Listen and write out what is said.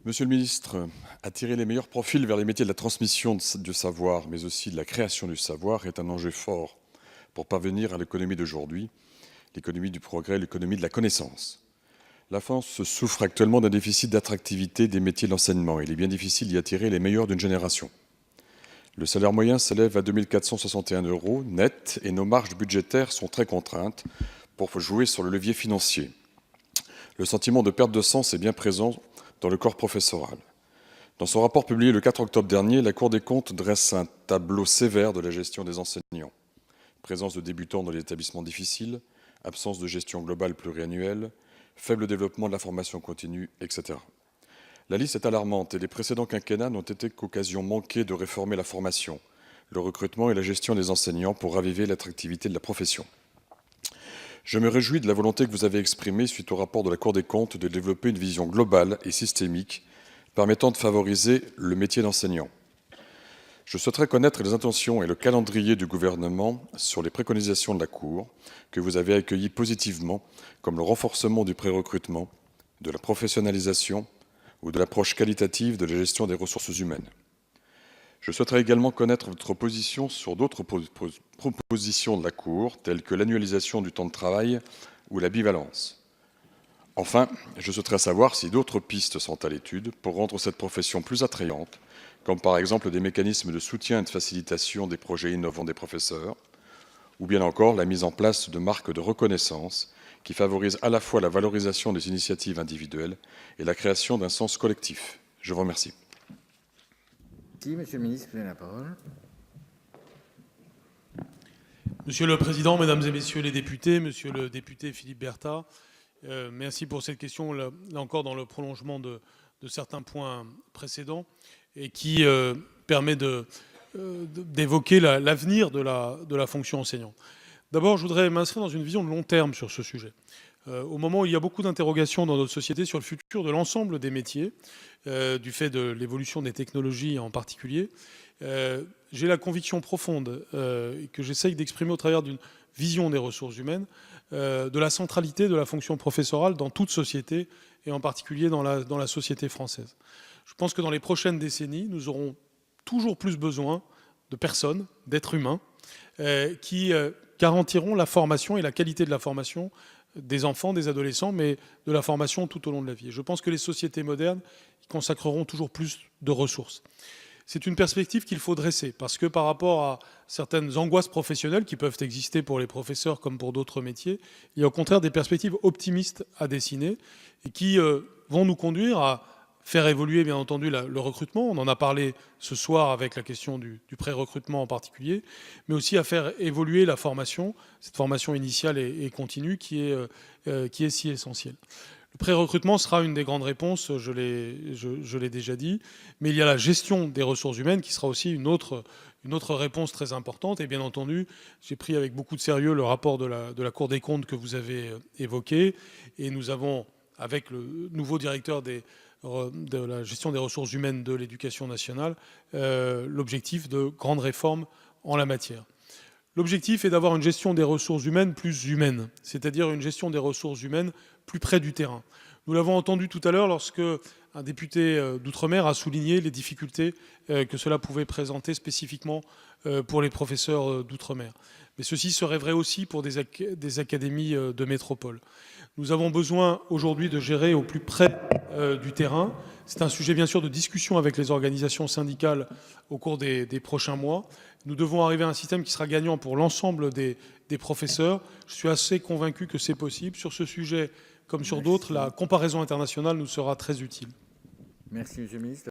Monsieur le ministre, attirer les meilleurs profils vers les métiers de la transmission du savoir, mais aussi de la création du savoir, est un enjeu fort pour parvenir à l'économie d'aujourd'hui, l'économie du progrès, l'économie de la connaissance. La France souffre actuellement d'un déficit d'attractivité des métiers de l'enseignement. Il est bien difficile d'y attirer les meilleurs d'une génération. Le salaire moyen s'élève à 2 461 € net et nos marges budgétaires sont très contraintes pour jouer sur le levier financier. Le sentiment de perte de sens est bien présent dans le corps professoral. Dans son rapport publié le 4 octobre dernier, la Cour des comptes dresse un tableau sévère de la gestion des enseignants. Présence de débutants dans les établissements difficiles, absence de gestion globale pluriannuelle, faible développement de la formation continue, etc. La liste est alarmante et les précédents quinquennats n'ont été qu'occasion manquée de réformer la formation, le recrutement et la gestion des enseignants pour raviver l'attractivité de la profession. Je me réjouis de la volonté que vous avez exprimée suite au rapport de la Cour des comptes de développer une vision globale et systémique permettant de favoriser le métier d'enseignant. Je souhaiterais connaître les intentions et le calendrier du gouvernement sur les préconisations de la Cour que vous avez accueillies positivement, comme le renforcement du prérecrutement, de la professionnalisation ou de l'approche qualitative de la gestion des ressources humaines. Je souhaiterais également connaître votre position sur d'autres propositions de la Cour, telles que l'annualisation du temps de travail ou la bivalence. Enfin, je souhaiterais savoir si d'autres pistes sont à l'étude pour rendre cette profession plus attrayante, comme par exemple des mécanismes de soutien et de facilitation des projets innovants des professeurs, ou bien encore la mise en place de marques de reconnaissance qui favorisent à la fois la valorisation des initiatives individuelles et la création d'un sens collectif. Je vous remercie. Merci, Monsieur le ministre, vous avez la parole. Monsieur le Président, Mesdames et Messieurs les députés, Monsieur le député Philippe Berta, merci pour cette question, là encore dans le prolongement de certains points précédents et qui permet d'évoquer l'avenir de la fonction enseignante. D'abord, je voudrais m'inscrire dans une vision de long terme sur ce sujet. Au moment où il y a beaucoup d'interrogations dans notre société sur le futur de l'ensemble des métiers, du fait de l'évolution des technologies en particulier, j'ai la conviction profonde que j'essaye d'exprimer au travers d'une vision des ressources humaines, de la centralité de la fonction professorale dans toute société et en particulier dans la société française. Je pense que dans les prochaines décennies, nous aurons toujours plus besoin de personnes, d'êtres humains, qui garantiront la formation et la qualité de la formation des enfants, des adolescents, mais de la formation tout au long de la vie. Et je pense que les sociétés modernes y consacreront toujours plus de ressources. C'est une perspective qu'il faut dresser, parce que par rapport à certaines angoisses professionnelles qui peuvent exister pour les professeurs comme pour d'autres métiers, il y a au contraire des perspectives optimistes à dessiner et qui vont nous conduire à faire évoluer, bien entendu, le recrutement. On en a parlé ce soir avec la question du pré-recrutement en particulier, mais aussi à faire évoluer la formation, cette formation initiale et continue qui est si essentielle. Le pré-recrutement sera une des grandes réponses, je l'ai déjà dit, mais il y a la gestion des ressources humaines qui sera aussi une autre réponse très importante. Et bien entendu, j'ai pris avec beaucoup de sérieux le rapport de la Cour des comptes que vous avez évoqué, et nous avons, avec le nouveau directeur de la gestion des ressources humaines de l'Éducation nationale, l'objectif de grandes réformes en la matière. L'objectif est d'avoir une gestion des ressources humaines plus humaine, c'est-à-dire une gestion des ressources humaines plus près du terrain. Nous l'avons entendu tout à l'heure lorsque un député d'outre-mer a souligné les difficultés que cela pouvait présenter spécifiquement pour les professeurs d'outre-mer. Mais ceci serait vrai aussi pour des académies de métropole. Nous avons besoin aujourd'hui de gérer au plus près du terrain. C'est un sujet bien sûr de discussion avec les organisations syndicales au cours des prochains mois. Nous devons arriver à un système qui sera gagnant pour l'ensemble des professeurs. Je suis assez convaincu que c'est possible. Sur ce sujet, comme sur d'autres, la comparaison internationale nous sera très utile. Merci, Monsieur le ministre.